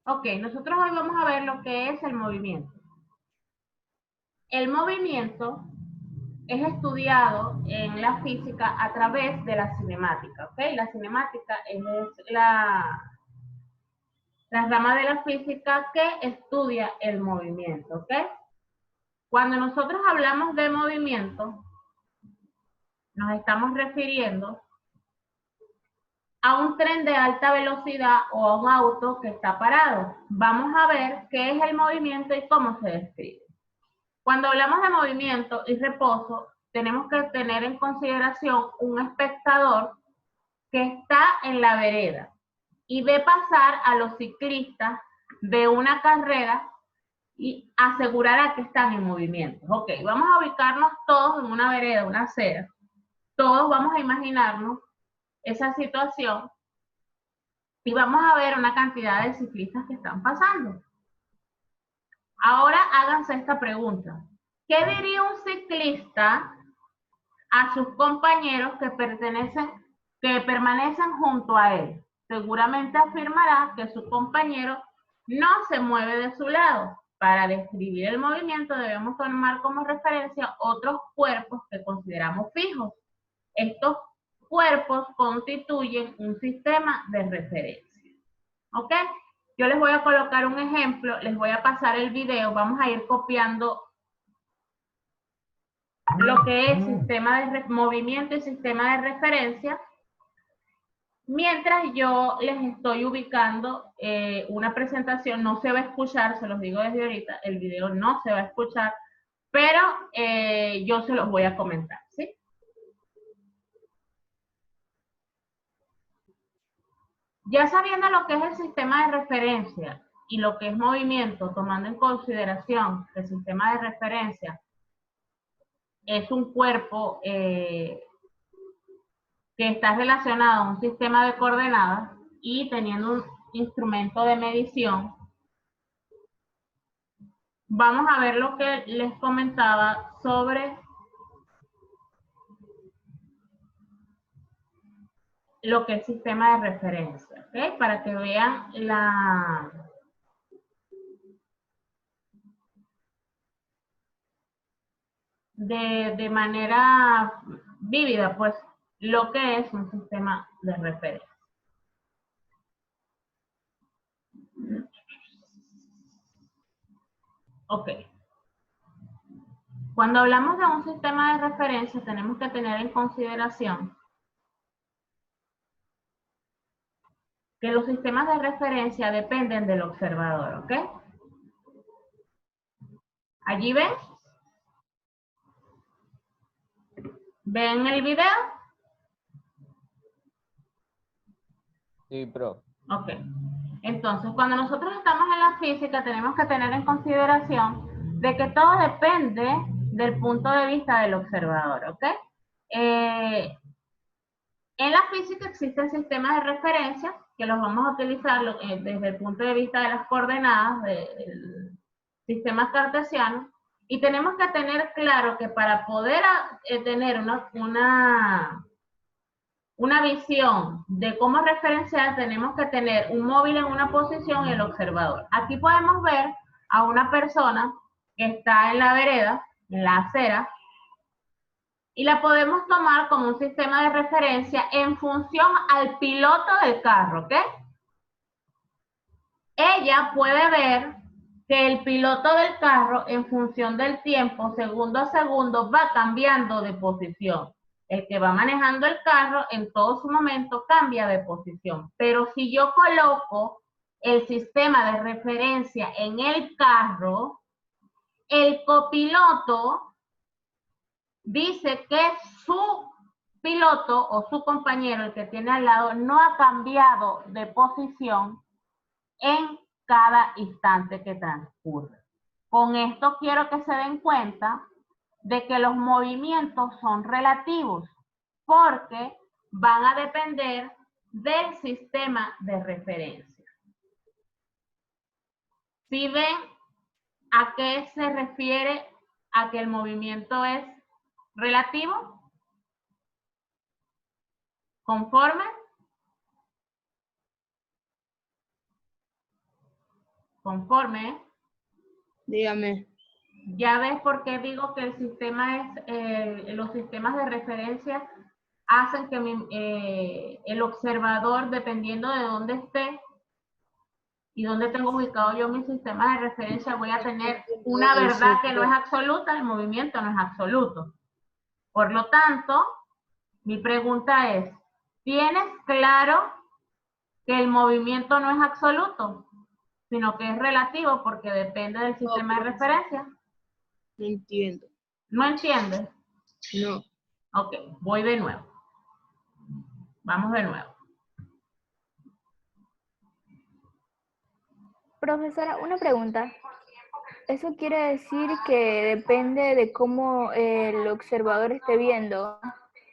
Ok, nosotros hoy vamos a ver lo que es el movimiento. El movimiento es estudiado en la física a través de la cinemática, ¿ok? La cinemática es la rama de la física que estudia el movimiento, ¿ok? Cuando nosotros hablamos de movimiento, nos estamos refiriendo a un tren de alta velocidad o a un auto que está parado. Vamos a ver qué es el movimiento y cómo se describe. Cuando hablamos de movimiento y reposo, tenemos que tener en consideración un espectador que está en la vereda y ve pasar a los ciclistas de una carrera y asegurará que están en movimiento. Ok, vamos a ubicarnos todos en una vereda, una acera. Todos vamos a imaginarnos esa situación y vamos a ver una cantidad de ciclistas que están pasando. Ahora háganse esta pregunta. ¿Qué diría un ciclista a sus compañeros que permanecen junto a él? Seguramente afirmará que su compañero no se mueve de su lado. Para describir el movimiento debemos tomar como referencia otros cuerpos que consideramos fijos. Estos cuerpos constituyen un sistema de referencia. ¿Ok? Yo les voy a colocar un ejemplo, les voy a pasar el video, vamos a ir copiando lo que es sistema de movimiento y sistema de referencia, mientras yo les estoy ubicando una presentación. No se va a escuchar, se los digo desde ahorita, el video no se va a escuchar, pero yo se los voy a comentar, ¿sí? Ya sabiendo lo que es el sistema de referencia y lo que es movimiento, tomando en consideración que el sistema de referencia es un cuerpo que está relacionado a un sistema de coordenadas y teniendo un instrumento de medición, vamos a ver lo que les comentaba sobre lo que es sistema de referencia, ¿ok? Para que vean de manera vívida, pues, lo que es un sistema de referencia. Ok. Cuando hablamos de un sistema de referencia, tenemos que tener en consideración que los sistemas de referencia dependen del observador, ¿ok? Allí ven. ¿Ven el video? Sí, pro. Ok. Entonces, cuando nosotros estamos en la física, tenemos que tener en consideración de que todo depende del punto de vista del observador, ¿ok? En la física existen sistemas de referencia que los vamos a utilizar desde el punto de vista de las coordenadas del sistema cartesiano, y tenemos que tener claro que para poder tener una visión de cómo referenciar, tenemos que tener un móvil en una posición y el observador. Aquí podemos ver a una persona que está en la vereda, en la acera, y la podemos tomar como un sistema de referencia en función al piloto del carro, ¿ok? Ella puede ver que el piloto del carro, en función del tiempo, segundo a segundo, va cambiando de posición. El que va manejando el carro en todo su momento cambia de posición. Pero si yo coloco el sistema de referencia en el carro, el copiloto dice que su piloto o su compañero, el que tiene al lado, no ha cambiado de posición en cada instante que transcurre. Con esto quiero que se den cuenta de que los movimientos son relativos porque van a depender del sistema de referencia. ¿Sí ven a qué se refiere a que el movimiento es relativo? ¿Conforme? Conforme. Dígame. Ya ves por qué digo que el sistema los sistemas de referencia hacen que el observador, dependiendo de dónde esté y dónde tengo ubicado yo mi sistema de referencia, voy a tener una verdad que no es absoluta, el movimiento no es absoluto. Por lo tanto, mi pregunta es, ¿tienes claro que el movimiento no es absoluto, sino que es relativo porque depende del sistema de referencia? No entiendo. ¿No entiendes? No. Ok, voy de nuevo. Vamos de nuevo. Profesora, una pregunta. ¿Eso quiere decir que depende de cómo el observador esté viendo?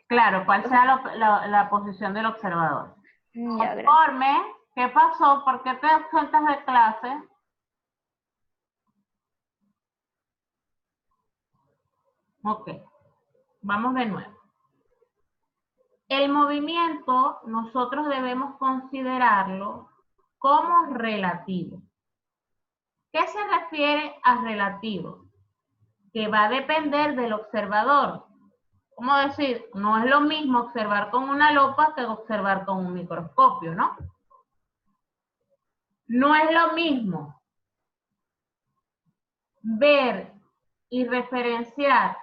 Claro, cuál sea la posición del observador. Ya, gracias. Conforme, ¿qué pasó? ¿Por qué te ausentas de clase? Ok, vamos de nuevo. El movimiento nosotros debemos considerarlo como relativo. ¿Qué se refiere a relativo? Que va a depender del observador. ¿Cómo decir? No es lo mismo observar con una lupa que observar con un microscopio, ¿no? No es lo mismo ver y referenciar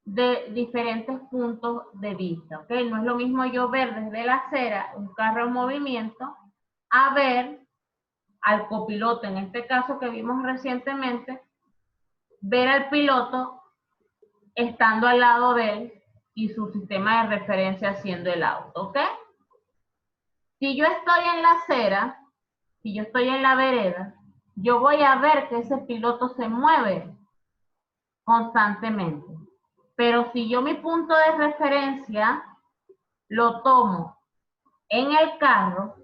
de diferentes puntos de vista, ¿ok? No es lo mismo yo ver desde la acera un carro en movimiento a ver al copiloto, en este caso que vimos recientemente, ver al piloto estando al lado de él y su sistema de referencia siendo el auto, ¿ok? Si yo estoy en la acera, si yo estoy en la vereda, yo voy a ver que ese piloto se mueve constantemente. Pero si yo mi punto de referencia lo tomo en el carro,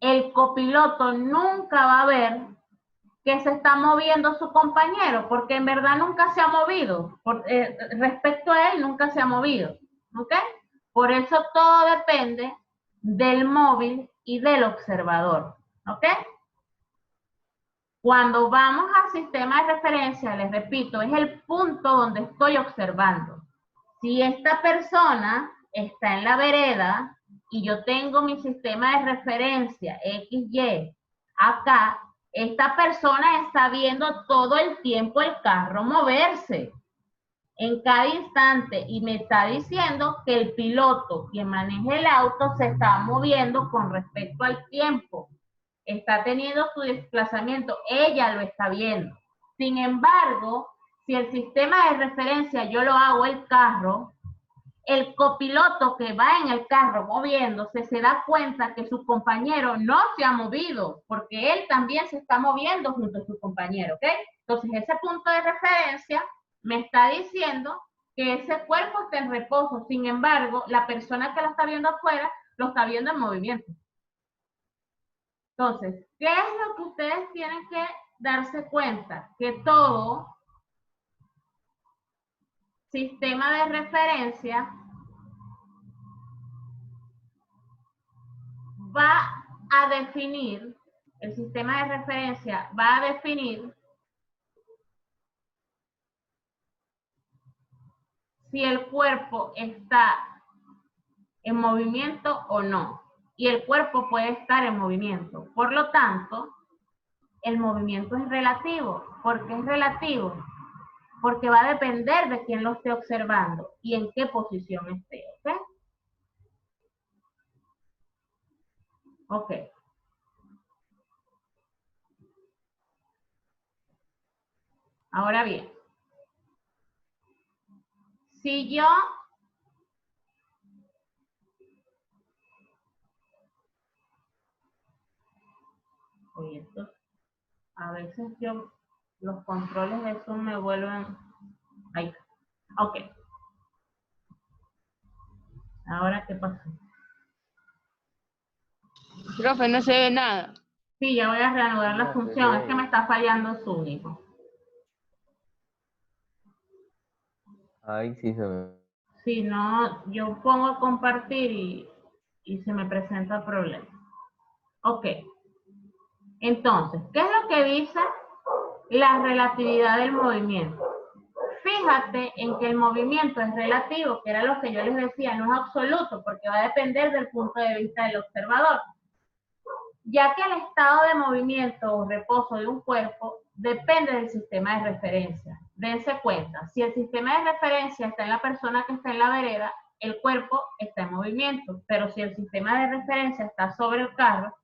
el copiloto nunca va a ver que se está moviendo su compañero, porque en verdad nunca se ha movido. Respecto a él, nunca se ha movido. ¿Ok? Por eso todo depende del móvil y del observador. ¿Ok? Cuando vamos al sistema de referencia, les repito, es el punto donde estoy observando. Si esta persona está en la vereda y yo tengo mi sistema de referencia XY acá, esta persona está viendo todo el tiempo el carro moverse en cada instante y me está diciendo que el piloto, quien maneja el auto, se está moviendo con respecto al tiempo. Está teniendo su desplazamiento, ella lo está viendo. Sin embargo, si el sistema de referencia yo lo hago el carro, el copiloto que va en el carro moviéndose se da cuenta que su compañero no se ha movido, porque él también se está moviendo junto a su compañero, ¿ok? Entonces ese punto de referencia me está diciendo que ese cuerpo está en reposo. Sin embargo, la persona que lo está viendo afuera lo está viendo en movimiento. Entonces, ¿qué es lo que ustedes tienen que darse cuenta? Que todo sistema de referencia va a definir, el sistema de referencia va a definir si el cuerpo está en movimiento o no. Y el cuerpo puede estar en movimiento. Por lo tanto, el movimiento es relativo. ¿Por qué es relativo? Porque va a depender de quién lo esté observando y en qué posición esté, ¿ok? Ok. Ahora bien, si yo oye, esto, a veces los controles de Zoom me vuelven ahí. Ok. Ahora, ¿qué pasó? Profe, no se ve nada. Sí, ya voy a reanudar la función. Es que me está fallando Zoom, hijo. Ahí sí se ve. Si no, yo pongo compartir y se me presenta el problema. Ok. Entonces, ¿qué es lo que dice la relatividad del movimiento? Fíjate en que el movimiento es relativo, que era lo que yo les decía, no es absoluto, porque va a depender del punto de vista del observador. Ya que el estado de movimiento o reposo de un cuerpo depende del sistema de referencia. Dense cuenta, si el sistema de referencia está en la persona que está en la vereda, el cuerpo está en movimiento, pero si el sistema de referencia está sobre el carro,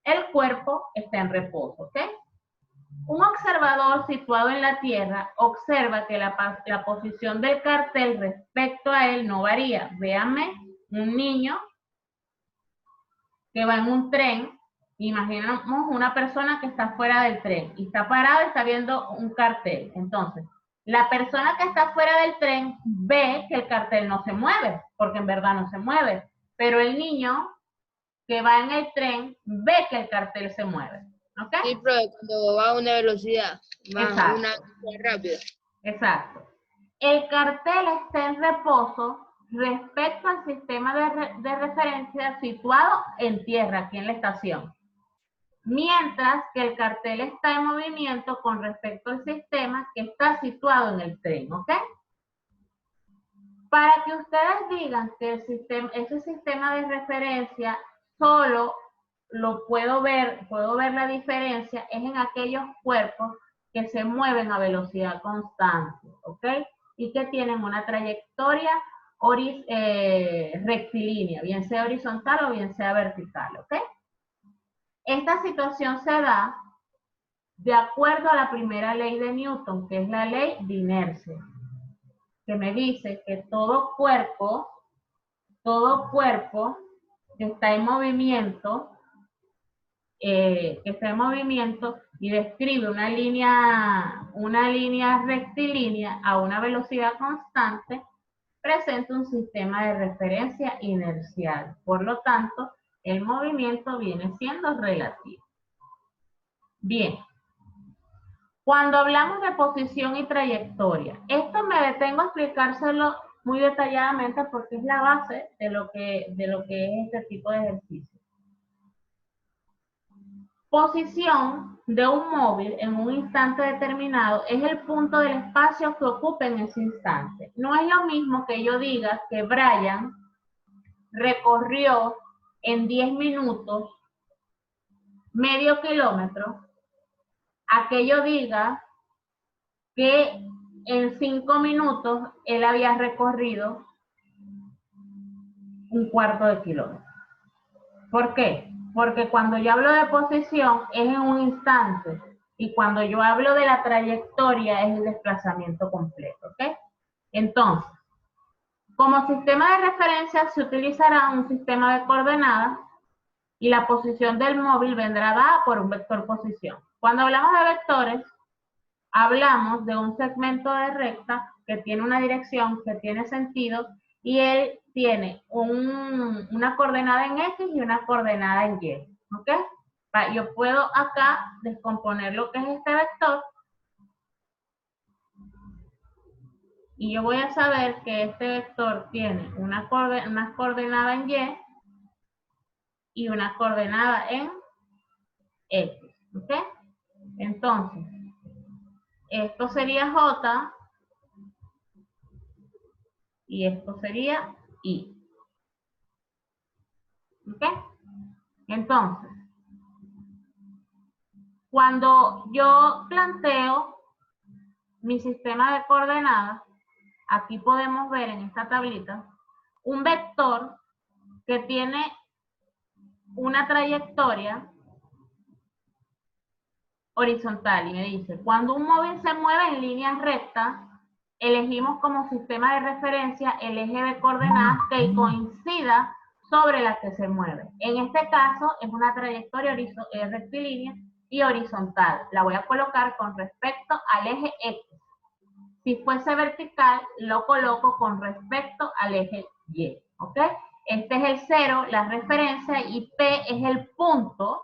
el cuerpo está en reposo, ¿ok? Un observador situado en la Tierra observa que la posición del cartel respecto a él no varía. Véanme, un niño que va en un tren, imaginamos una persona que está fuera del tren y está parado y está viendo un cartel. Entonces, la persona que está fuera del tren ve que el cartel no se mueve, porque en verdad no se mueve, pero el niño que va en el tren ve que el cartel se mueve. ¿Ok? Sí, profe, cuando va a una velocidad, Exacto. una velocidad rápida. Exacto. El cartel está en reposo respecto al sistema de referencia situado en tierra, aquí en la estación. Mientras que el cartel está en movimiento con respecto al sistema que está situado en el tren, ¿ok? Para que ustedes digan que ese sistema de referencia solo lo puedo ver la diferencia, es en aquellos cuerpos que se mueven a velocidad constante, ¿ok? Y que tienen una trayectoria rectilínea, bien sea horizontal o bien sea vertical, ¿ok? Esta situación se da de acuerdo a la primera ley de Newton, que es la ley de inercia, que me dice que todo cuerpo que está en movimiento, y describe una línea rectilínea a una velocidad constante, presenta un sistema de referencia inercial. Por lo tanto, el movimiento viene siendo relativo. Bien. Cuando hablamos de posición y trayectoria, esto me detengo a explicárselo muy detalladamente porque es la base de lo que es este tipo de ejercicio. Posición de un móvil en un instante determinado es el punto del espacio que ocupa en ese instante. No es lo mismo que yo diga que Brian recorrió en 10 minutos medio kilómetro, a que yo diga que en 5 minutos él había recorrido un cuarto de kilómetro. ¿Por qué? Porque cuando yo hablo de posición es en un instante y cuando yo hablo de la trayectoria es el desplazamiento completo, ¿ok? Entonces, como sistema de referencia se utilizará un sistema de coordenadas y la posición del móvil vendrá dada por un vector posición. Cuando hablamos de vectores, hablamos de un segmento de recta que tiene una dirección, que tiene sentido, y él tiene una coordenada en X y una coordenada en Y. ¿Ok? Yo puedo acá descomponer lo que es este vector y yo voy a saber que este vector tiene una coordenada en Y y una coordenada en X. ¿Ok? Entonces, esto sería J y esto sería I. ¿Ok? Entonces, cuando yo planteo mi sistema de coordenadas, aquí podemos ver en esta tablita un vector que tiene una trayectoria horizontal y me dice, cuando un móvil se mueve en líneas rectas, elegimos como sistema de referencia el eje de coordenadas que coincida sobre la que se mueve. En este caso es una trayectoria rectilínea y horizontal. La voy a colocar con respecto al eje X. Si fuese vertical, lo coloco con respecto al eje Y. ¿Ok? Este es el 0, la referencia, y P es el punto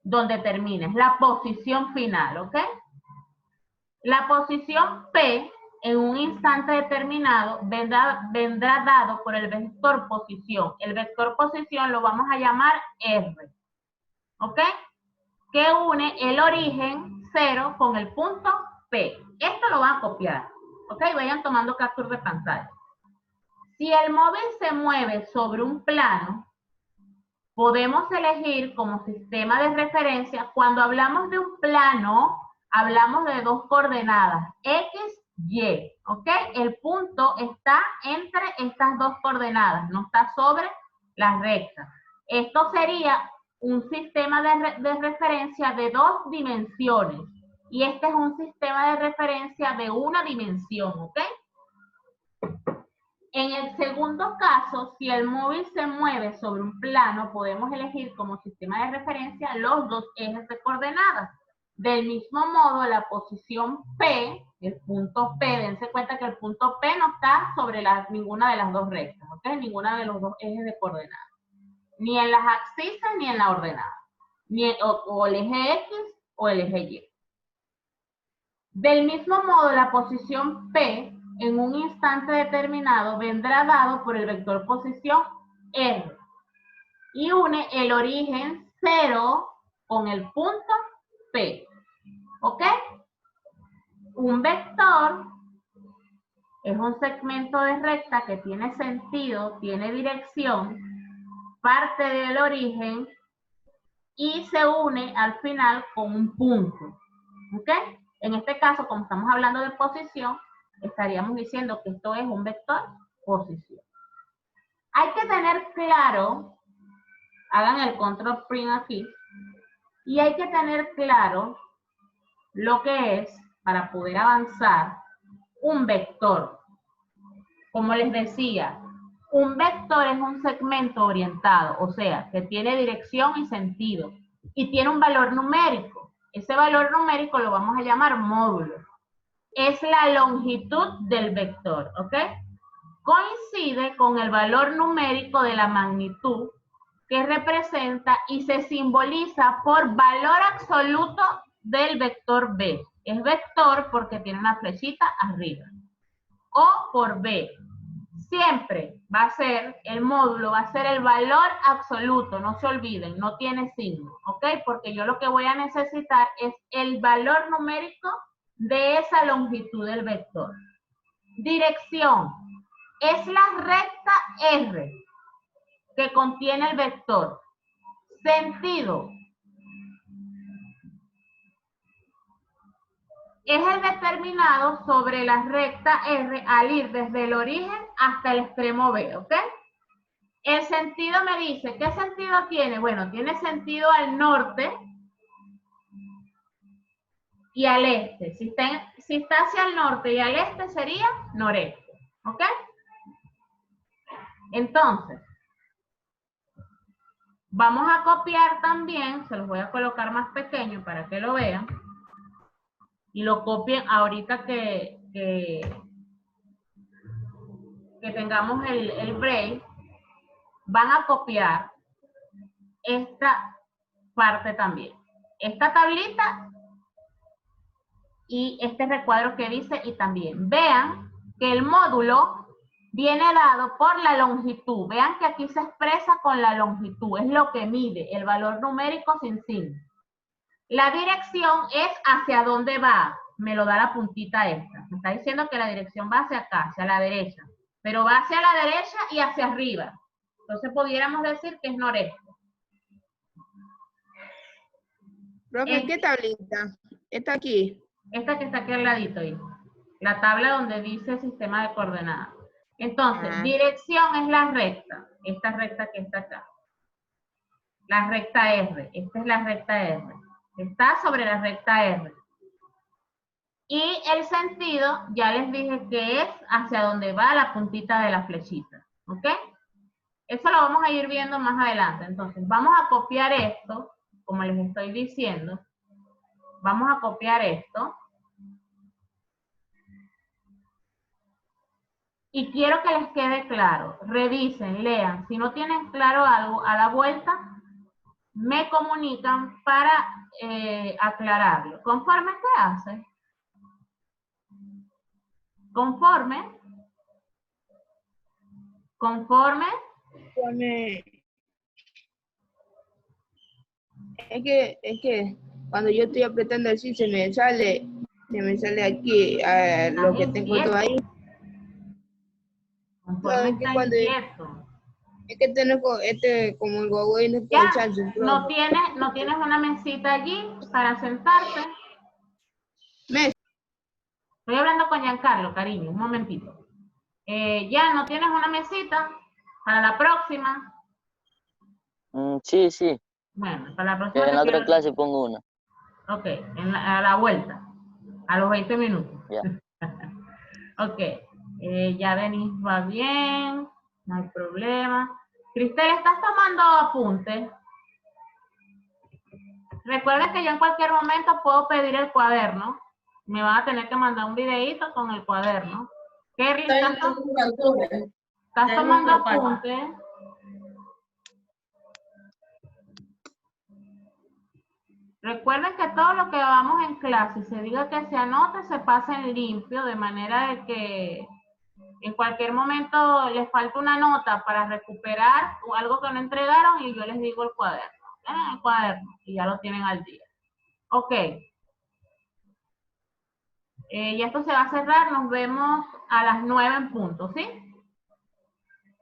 donde termina, es la posición final, ¿ok? La posición P en un instante determinado vendrá dado por el vector posición. El vector posición lo vamos a llamar R, ¿ok? que une el origen 0 con el punto P. Esto lo van a copiar, ¿ok? Vayan tomando captura de pantalla. Si el móvil se mueve sobre un plano, podemos elegir como sistema de referencia, cuando hablamos de un plano, hablamos de dos coordenadas, X, Y, ¿ok? El punto está entre estas dos coordenadas, no está sobre la recta. Esto sería un sistema de referencia de dos dimensiones, y este es un sistema de referencia de una dimensión, ¿ok? En el segundo caso, si el móvil se mueve sobre un plano, podemos elegir como sistema de referencia los dos ejes de coordenadas. Del mismo modo, la posición P, el punto P, dense cuenta que el punto P no está sobre ninguna de las dos rectas, ¿ok? Ninguna de los dos ejes de coordenadas. Ni en las abscisas ni en la ordenada. O el eje X o el eje Y. Del mismo modo, la posición P en un instante determinado vendrá dado por el vector posición R y une el origen 0 con el punto P. ¿Ok? Un vector es un segmento de recta que tiene sentido, tiene dirección, parte del origen y se une al final con un punto. ¿Ok? En este caso, como estamos hablando de posición, estaríamos diciendo que esto es un vector posición. Hay que tener claro, hagan el control print aquí, y hay que tener claro lo que es, para poder avanzar, un vector. Como les decía, un vector es un segmento orientado, o sea, que tiene dirección y sentido, y tiene un valor numérico. Ese valor numérico lo vamos a llamar módulo. Es la longitud del vector, ¿ok? Coincide con el valor numérico de la magnitud que representa y se simboliza por valor absoluto del vector B. Es vector porque tiene una flechita arriba. O por B. Siempre va a ser, el módulo va a ser el valor absoluto, no se olviden, no tiene signo, ¿ok? Porque yo lo que voy a necesitar es el valor numérico de esa longitud del vector. Dirección. Es la recta R que contiene el vector. Sentido. Es el determinado sobre la recta R al ir desde el origen hasta el extremo B, ¿ok? El sentido me dice, ¿qué sentido tiene? Bueno, tiene sentido al norte y al este. Si está hacia el norte y al este sería noreste, ¿ok? Entonces, vamos a copiar también, se los voy a colocar más pequeño para que lo vean, y lo copien ahorita que tengamos el break. Van a copiar esta parte también. Esta tablita y este recuadro que dice y también. Vean que el módulo viene dado por la longitud. Vean que aquí se expresa con la longitud. Es lo que mide, el valor numérico sin signo. La dirección es hacia dónde va. Me lo da la puntita esta. Me está diciendo que la dirección va hacia acá, hacia la derecha. Pero va hacia la derecha y hacia arriba. Entonces pudiéramos decir que es noreste. Profe, ¿qué tablita? Está aquí. Esta que está aquí al ladito, hijo. La tabla donde dice sistema de coordenadas. Entonces, dirección es la recta. Esta recta que está acá. La recta R. Esta es la recta R. Está sobre la recta R. Y el sentido, ya les dije que es hacia donde va la puntita de la flechita. ¿Ok? Eso lo vamos a ir viendo más adelante. Entonces, vamos a copiar esto, como les estoy diciendo. Vamos a copiar esto. Y quiero que les quede claro. Revisen, lean. Si no tienen claro algo, a la vuelta me comunican para aclararlo. ¿Conforme qué hace? ¿Conforme? ¿Conforme? Es que cuando yo estoy apretando así, se me sale aquí lo que tengo todo ahí. Conforme Es que está cuando inquieto. es que tengo como el Huawei no Ya, puede echarse un no plomo. tienes una mesita allí para sentarte. Estoy hablando con Giancarlo, cariño, un momentito. Ya, ¿no tienes una mesita para la próxima? Sí, sí. Bueno, para la Que próxima en te la quiero... otra clase pongo una. Ok, a la vuelta, a los 20 minutos. Ya. Ok, ya Denis va bien, no hay problema. Cristel, ¿estás tomando apuntes? Recuerda que yo en cualquier momento puedo pedir el cuaderno. Me van a tener que mandar un videíto con el cuaderno. Kerry, ¿estás tomando apuntes? Recuerden que todo lo que vamos en clase, se diga que se anote, se pase en limpio, de manera de que en cualquier momento les falta una nota para recuperar o algo que no entregaron y yo les digo el cuaderno. El cuaderno y ya lo tienen al día. Ok. Ya esto se va a cerrar, nos vemos a las 9 en punto, ¿sí?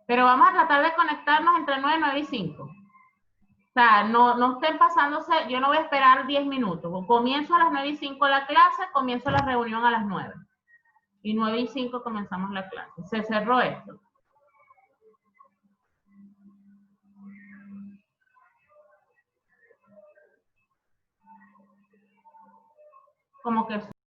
Pero vamos a tratar de conectarnos entre 9, 9 y 5. O sea, no estén pasándose, yo no voy a esperar 10 minutos. Comienzo a las 9 y 5 la clase, comienzo la reunión a las 9. Y 9 y 5 comenzamos la clase. Se cerró esto. Como que